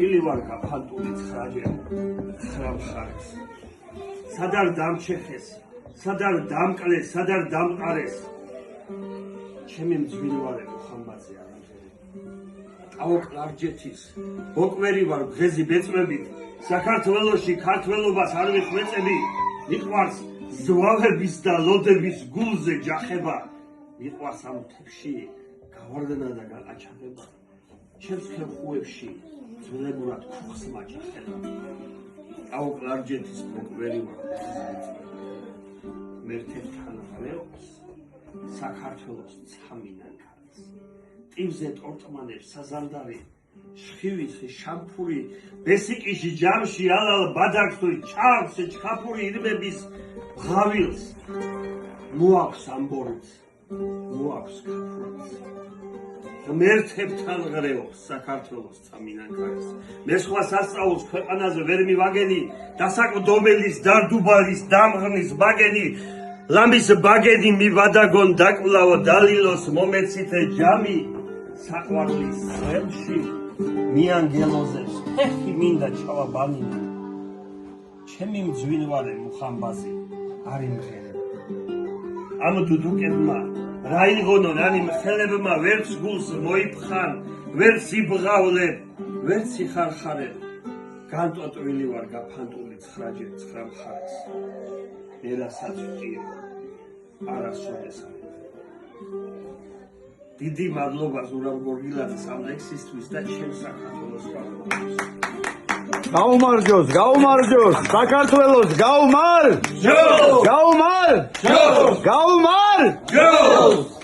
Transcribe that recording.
წვილი ვარ გაფანტული ცხრაჯერ ცხრა მხარეს სად არ დამჩეხეს სად არ დამკლეს სად არ დამყარეს ჩემი მძვინვარე მუხამბაძე არამხელი ტაო კლარჯეთის ბოკვერი ვარ ბღეზი ბეწვებით საქართველოში ქართველობას არ ვიხვეწები მიყვარს ზვავების და ლოდების გულზე ჯახება მიყვარს ამ თებში გავარდნა და გაკაჩაღება ჩემს ხევხუებში ძველებურად ქუხს მაჯახება ტაო კლარჯეთის ბოკვერი ვარ მერთებთან ღლეობს საქართველოს ცამინან ქარს ტივზე ტორტმანებს საზანდარი შხივის შამფური ბესიკიში ჯამში ალალ ბადაკსოი ჩავს ჩხაფური ირმების ღავილს მოაქვს ამბორიც მოაქვს ქაფურიც ღმერთებთან ღრეობს საქართველოს ცამინან ქარს მე სხვა სასწაულს ქვეყანაზე ვერ მივაგენი დასაკვდომელის დარდუბალის დამღნის ბაგენი ლამის ბაგენი მივადაგონ დაკლავო დალილოს მომეცითე ჯამი საყვარლის ხელში მიანგელოზებს ფეხი მინდა ჩავაბანინო ჩემი მძვინვარე მუხამბაზი არ იმღერება ამ დუდუკებმა რა იღონო რანი მხელებმა ვერც გულს მოიფხან ვერც იბღავლებ ვერც იხარხარებ განტოტვილი ვარ გაფანტული ცხრაჯერ ცხრა მხარეს ერასაც ვჭირო არასოდეს დიდი მადლობა ზურაბ გორგილაძეს ამ ლექსისთვის და ჩემს საქართველოს პატრიოტებს გაუმარჯოს საქართველოს გაუმარჯოს